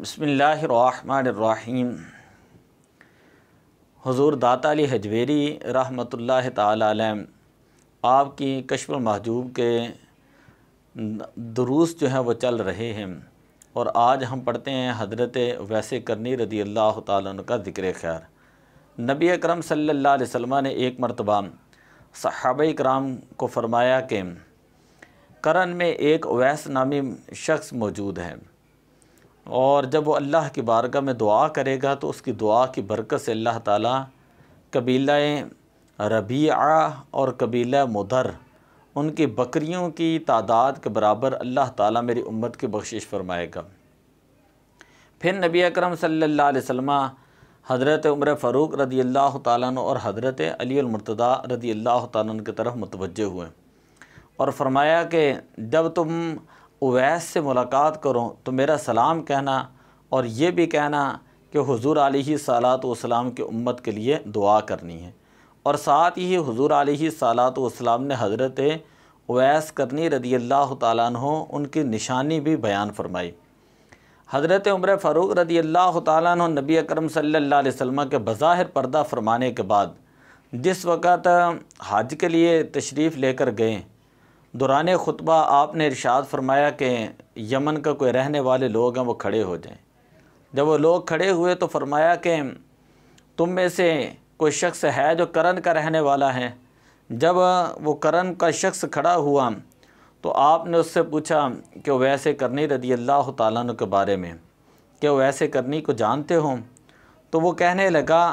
बिस्मिल्लाहिर्रहमानिर्रहीम। हुज़ूर दाता अली हजवेरी रहमतुल्लाह ताला अलैह आपकी कश्फुल महजूब के दुरूस जो हैं वो चल रहे हैं और आज हम पढ़ते हैं हज़रत वैसे करनी रदी अल्लाह ताला अन्हु का ज़िक्र खैर। नबी अकरम सल्लल्लाहु अलैहि वसल्लम ने एक मरतबा सहाबा कराम को फ़रमाया कि करन में एक उवैस नामी शख्स मौजूद है और जब वो अल्लाह की बारगाह में दुआ करेगा तो उसकी दुआ की बरकत से अल्लाह ताला कबीला रबीआ और कबीला मुदर उनकी बकरियों की तादाद के बराबर अल्लाह ताला मेरी उम्मत की बख्शिश फरमाएगा। फिर नबी अकरम सल्लल्लाहु अलैहि वसल्लम हज़रत उमर फ़ारूक रदी अल्लाह ताला अन्हु और हज़रत अली अल मुर्तज़ा रदी अल्लाह ताला अन्हु की तरफ मुतवज्जे हुए और फ़रमाया कि जब तुम उवैस से मुलाकात करो तो मेरा सलाम कहना और ये भी कहना कि हुज़ूर अलैहिस्सलातु वस्सलाम की उम्मत के लिए दुआ करनी है। और साथ ही हुज़ूर अलैहिस्सलातु वस्सलाम ने हज़रत उवैस करनी रदी अल्लाह ताला अन्हु उनकी निशानी भी बयान फरमाई। हज़रत उमर फ़ारूक रदी अल्लाह ताला अन्हु नबी अकरम सल्लल्लाहु अलैहि वसल्लम के बज़ाहिर पर्दा फरमाने के बाद जिस वक़्त हज के लिए तशरीफ़ लेकर गए, दौरान खुतबा आपने इरशाद फरमाया कि यमन का कोई रहने वाले लोग हैं वो खड़े हो जाएं। जब वो लोग खड़े हुए तो फरमाया कि तुम में से कोई शख्स है जो करन का रहने वाला है। जब वो करन का शख्स खड़ा हुआ तो आपने उससे पूछा कि वैसे करनी रदी अल्लाह ताला अन्हु के बारे में कि वैसे करनी को जानते हो? तो वो कहने लगा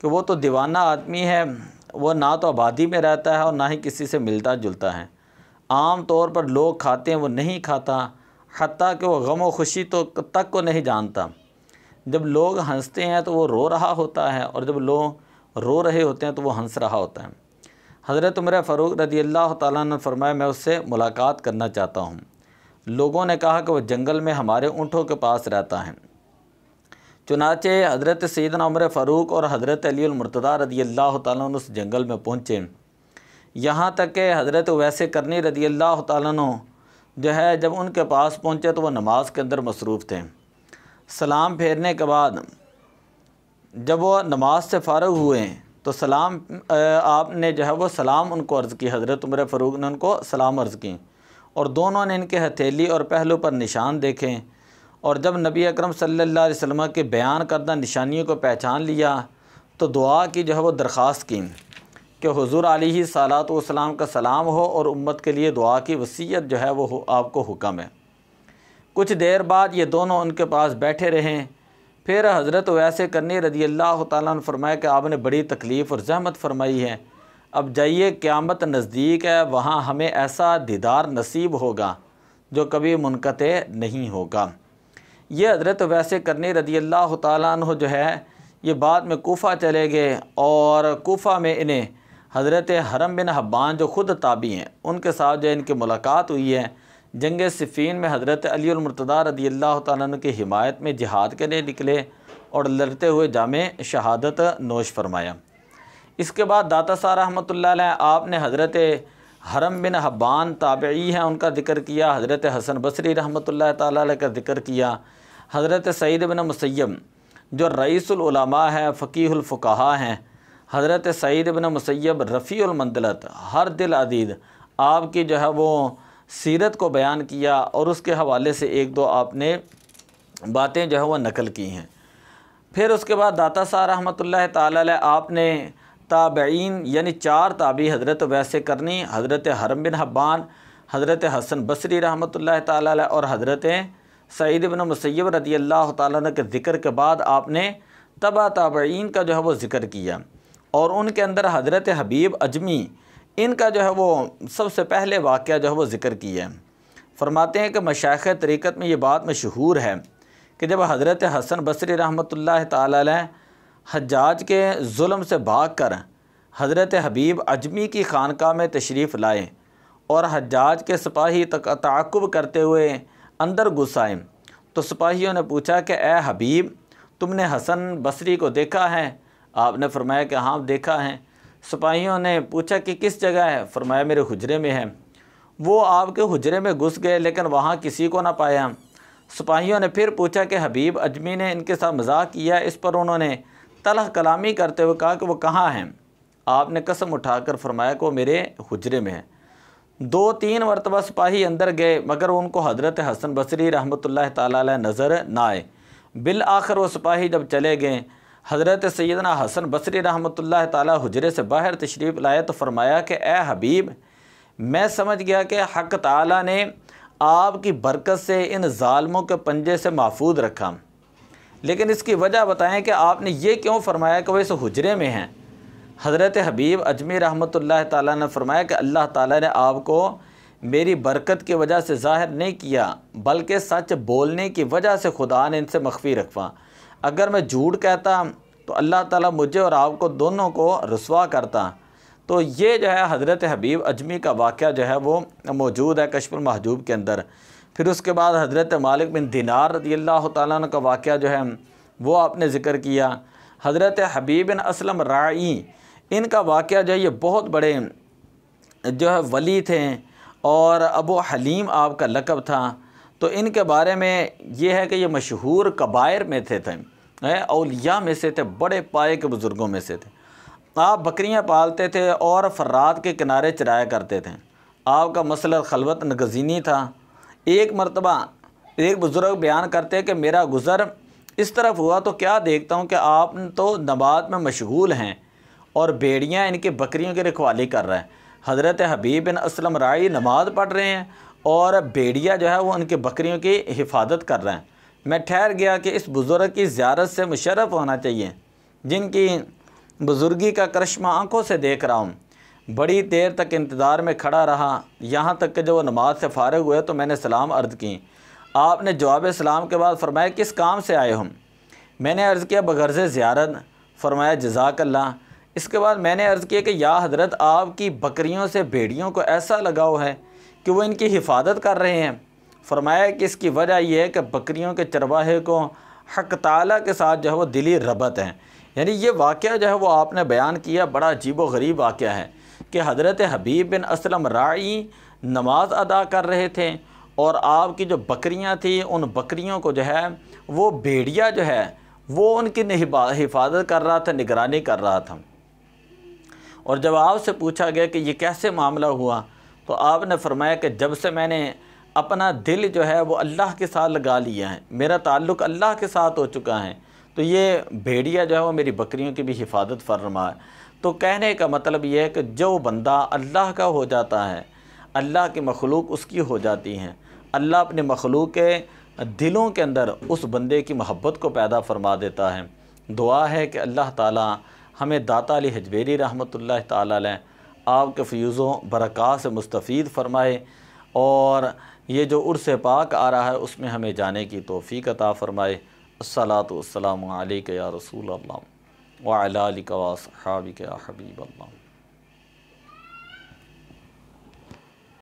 कि वो तो दीवाना आदमी है, वो ना तो आबादी में रहता है और ना ही किसी से मिलता जुलता है। आम तौर पर लोग खाते हैं वो नहीं खाता, हत्ता कि वो गम व खुशी तो तक को नहीं जानता। जब लोग हंसते हैं तो वो रो रहा होता है और जब लोग रो रहे होते हैं तो वो हंस रहा होता है। हज़रत उमर फ़ारूक रदी अल्लाह ताला अन्हु ने फरमाया मैं उससे मुलाकात करना चाहता हूँ। लोगों ने कहा कि वह जंगल में हमारे ऊँटों के पास रहता है। चुनाचे हज़रत सैयदना उमर फ़ारूक और हज़रत अली अल मुर्तज़ा रदी अल्लाह ताला अन्हु उस जंगल में पहुँचे। यहाँ तक कि हज़रत वैसे करनी रदी अल्लाह ताला अन्हु जो है जब उनके पास पहुँचे तो वह नमाज के अंदर मसरूफ़ थे। सलाम फेरने के बाद जब वो नमाज से फ़ारिग हुए तो सलाम आपने जो है वो सलाम उनको अर्ज़ की। हज़रत उमर फ़ारूक ने उनको सलाम अर्ज़ की और दोनों ने इनके हथेली और पहलू पर निशान देखे और जब नबी अकरम सल्लल्लाहु अलैहि वसल्लम के बयान करदा निशानियों को पहचान लिया तो दुआ की जो है वो दरख्वास्त की कि हुज़ूर अलैहिस्सलातु वस्सलाम का सलाम हो और उम्मत के लिए दुआ की वसीयत जो है वो आपको हुक्म है। कुछ देर बाद ये दोनों उनके पास बैठे रहें। फिर हज़रत वैसे करनी रदी अल्लाह ताला अन्हु फरमाया कि आपने बड़ी तकलीफ़ और ज़हमत फरमाई है, अब जाइए क़यामत नज़दीक है, वहाँ हमें ऐसा दीदार नसीब होगा जो कभी मुनक़ते नहीं होगा। ये हज़रत वैसे करनी रदी अल्लाह ताला अन्हु जो है ये बाद में कूफ़ा चले गए और कूफ़ा में इन्हें हज़रत हरम बिन हब्बान जो ख़ुद ताबी हैं उनके साथ जो इनकी मुलाकात हुई है। जंग सिफ़ीन में हज़रत अली अल मुर्तज़ा रदी अल्लाह ताला अन्हु की हिमायत में जिहाद के लिए निकले और लड़ते हुए जामे शहादत नोश फरमाया। इसके बाद दाता साहब रहमतुल्लाह अलैह आपने हज़रत हरम बिन हब्बान ताबई हैं उनका ज़िक्र किया, हज़रत हसन बसरी रहमतुल्लाह ताला अलैह का ज़िक्र किया, हज़रत सईद बिन मुसय्यब जो रईसुल उलमा है, फ़क़ीहुल फ़ुक़हा हैं, हज़रत सईद बिन मुसय्यब रफ़ीउल मंज़िलत हर दिल अदीद आपकी जो है वो सीरत को बयान किया और उसके हवाले से एक दो आपने बातें जो है वो नकल की हैं। फिर उसके बाद दाता साहब रहमतुल्लाह ताला अलैह आपने ताबईन यानी चार ताबी हज़रत वैसे करनी, हज़रत हरम बिन हब्बान, हज़रत हसन बसरी रहमतुल्लाह ताला अलैह और हज़रत सईद बिन मुसय्यब रदी अल्लाह ताला अन्हु के ज़िक्र के बाद आपने तबा ताबईन का जो है वो ज़िक्र किया और उनके अंदर हज़रत हबीब अजमी इनका जो है वो सबसे पहले वाक़या जो है वो ज़िक्र किया है। फरमाते हैं कि मशाइख़ तरीक़त में ये बात मशहूर है कि जब हज़रत हसन बसरी रहमतुल्लाह ताला अलैह हज्जाज के जुल्म से भाग कर हज़रत हबीब अजमी की खानका में तशरीफ़ लाए और हज्जाज के सिपाही ताक़ुब करते हुए अंदर घुस आए तो सिपाहियों ने पूछा कि ए हबीब तुमने हसन बसरी को देखा है? आपने फरमाया कि हाँ देखा है। सिपाहियों ने पूछा कि किस जगह है? फरमाया मेरे हुजरे में है। वो आपके हुजरे में घुस गए लेकिन वहाँ किसी को ना पाया। सिपाहियों ने फिर पूछा कि हबीब अजमी ने इनके साथ मजाक किया। इस पर उन्होंने तलह कलामी करते हुए कहा कि वो कहाँ हैं। आपने कसम उठाकर फरमाया कि वो मेरे हुजरे में है। 2-3 मरतबा सिपाही अंदर गए मगर उनको हज़रत हसन बसरी रहमतुल्लाह ताला अलैह नज़र ना आए। बिल आखिर वो सिपाही जब चले गए, हज़रत सैयदना हसन बसरी रहमतुल्लाह ताला हुजरे से बाहर तशरीफ़ लाए तो फरमाया कि ए हबीब, मैं समझ गया कि हक़ ताला ने आपकी बरकत से इन ज़ालिमों के पंजे से महफूज रखा, लेकिन इसकी वजह बताएं कि आपने ये क्यों फरमाया कि वो इस हुजरे में हैं। हज़रत हबीब अजमी रहमतुल्लाह ताला ने फरमाया कि अल्लाह ताला ने आपको मेरी बरकत की वजह से ज़ाहिर नहीं किया, बल्कि सच बोलने की वजह से खुदा ने इनसे मख्फी रखवा। अगर मैं झूठ कहता तो अल्लाह ताला मुझे और आपको दोनों को रुसवा करता। तो ये जो है हज़रत हबीब अजमी का वाक़या जो है वो मौजूद है कश्फुल महजूब के अंदर। फिर उसके बाद हज़रत मालिक बिन दिनार रज़ियल्लाहु ताला अन्हु का वाक़या जो है वो आपने ज़िक्र किया। हज़रत हबीब बिन असलम राई, इनका वाक़या जो है ये बहुत बड़े जो है वली थे और अबू हलीम आपका लक़ब था। तो इनके बारे में ये है कि ये मशहूर कबायर में थे औलिया में से थे, बड़े पाए के बुज़ुर्गों में से थे। आप बकरियां पालते थे और फर्रात के किनारे चराया करते थे। आपका मसला खलवत नगज़ीनी था। एक मरतबा एक बुज़ुर्ग बयान करते हैं कि मेरा गुज़र इस तरफ हुआ तो क्या देखता हूँ कि आप तो नमाज में मशगूल हैं और भेड़ियाँ इनकी बकरियों की रखवाली कर रहा है। हज़रत हबीब बिन असलम राई नमाज़ पढ़ रहे हैं और भेड़िया जो है वो उनकी बकरियों की हिफाजत कर रहे हैं। मैं ठहर गया कि इस बुज़ुर्ग की ज़ियारत से मुशर्रफ होना चाहिए, जिनकी बुज़ुर्गी का करिश्मा आँखों से देख रहा हूँ। बड़ी देर तक इंतज़ार में खड़ा रहा, यहाँ तक कि जब वो नमाज से फ़ारिग हुए तो मैंने सलाम अर्ज़ की। आपने जवाब सलाम के बाद फरमाया किस काम से आए हम? मैंने अर्ज़ किया बगर्ज़ ज़ियारत। फरमाया जज़ाकल्लाह। इसके बाद मैंने अर्ज़ किया कि या हज़रत, आपकी बकरियों से भेड़ियों को ऐसा लगाव है कि वो इनकी हिफाजत कर रहे हैं। फरमाया कि इसकी वजह यह है कि बकरियों के चरवाहे को हक़ ताला के साथ जो है वो दिली रबत है। यानी ये वाक़या जो है वो आपने बयान किया, बड़ा अजीब व गरीब वाक़या है कि हज़रत हबीब बिन असलम राई नमाज अदा कर रहे थे और आपकी जो बकरियां थी उन बकरियों को जो है वो भेड़िया जो है वो उनकी हिफाजत कर रहा था, निगरानी कर रहा था। और जब आपसे पूछा गया कि ये कैसे मामला हुआ तो आपने फरमाया कि जब से मैंने अपना दिल जो है वो अल्लाह के साथ लगा लिया है, मेरा ताल्लुक़ अल्लाह के साथ हो चुका है, तो ये भेड़िया जो है वो मेरी बकरियों की भी हिफाजत फरमा है। तो कहने का मतलब ये है कि जो बंदा अल्लाह का हो जाता है, अल्लाह की मखलूक उसकी हो जाती हैं, अल्लाह अपने मखलूक के दिलों के अंदर उस बंदे की मोहब्बत को पैदा फरमा देता है। दुआ है कि अल्लाह ताला हमें दाता अली हजवेरी रहमतुल्लाह ताला अलैह आपके फ़यूज़ों बरक़ात से मुस्तफ़ीद फ़रमाए और ये जो उर्स पाक आ रहा है उसमें हमें जाने की तौफ़ीक़ अता फ़रमाए। अस्सलातु वस्सलामु अलैका या रसूल अल्लाह व अला आलिका व अस्हाबिका या हबीब अल्लाह।